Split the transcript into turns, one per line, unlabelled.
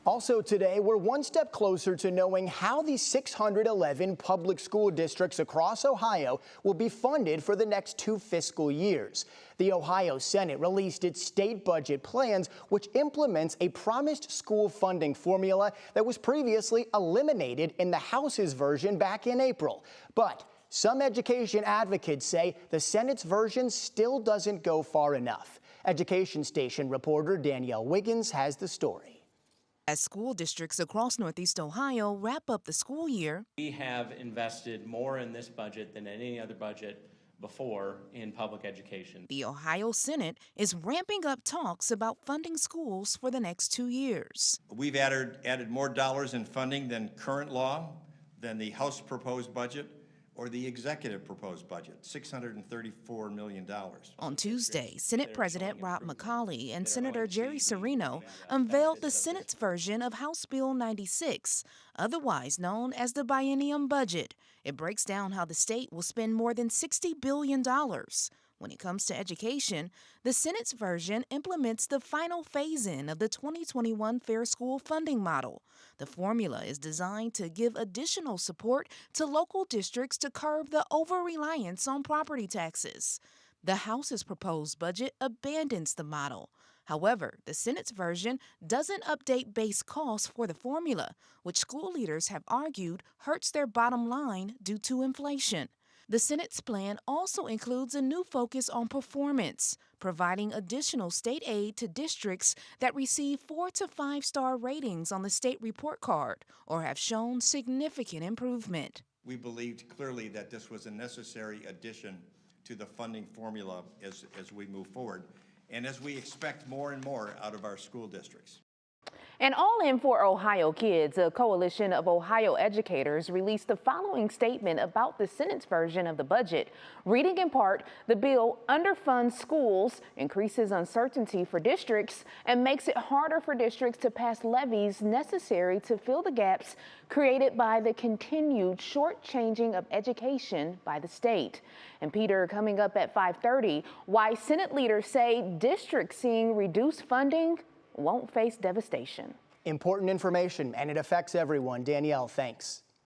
Also today, we're one step closer to knowing how the 611 public school districts across Ohio will be funded for the next 2 fiscal years. The Ohio Senate released its state budget plans, which implements a promised school funding formula that was previously eliminated in the House's version back in April. But some education advocates say the Senate's version still doesn't go far enough. Education Station reporter Danielle Wiggins has the story.
As school districts across Northeast Ohio wrap up the school year,
we have invested more in this budget than in any other budget before in public education.
The Ohio Senate is ramping up talks about funding schools for the next 2 years.
We've added more dollars in funding than current law, than the House proposed budget, or the executive proposed budget, $634 million.
On Tuesday, Senate President Rob McCauley and Senator Jerry Serino unveiled the Senate's version of House Bill 96, otherwise known as the biennium budget. It breaks down how the state will spend more than $60 billion. When it comes to education, the Senate's version implements the final phase-in of the 2021 Fair School funding model. The formula is designed to give additional support to local districts to curb the over-reliance on property taxes. The House's proposed budget abandons the model. However, the Senate's version doesn't update base costs for the formula, which school leaders have argued hurts their bottom line due to inflation. The Senate's plan also includes a new focus on performance, providing additional state aid to districts that receive 4 to 5 star ratings on the state report card or have shown significant improvement.
We believed clearly that this was a necessary addition to the funding formula as we move forward and as we expect more and more out of our school districts.
And All In for Ohio Kids, a coalition of Ohio educators, released the following statement about the Senate's version of the budget. Reading in part, the bill underfunds schools, increases uncertainty for districts, and makes it harder for districts to pass levies necessary to fill the gaps created by the continued shortchanging of education by the state. And Peter, coming up at 5:30, why Senate leaders say districts seeing reduced funding won't face devastation.
Important information, and it affects everyone. Danielle, thanks.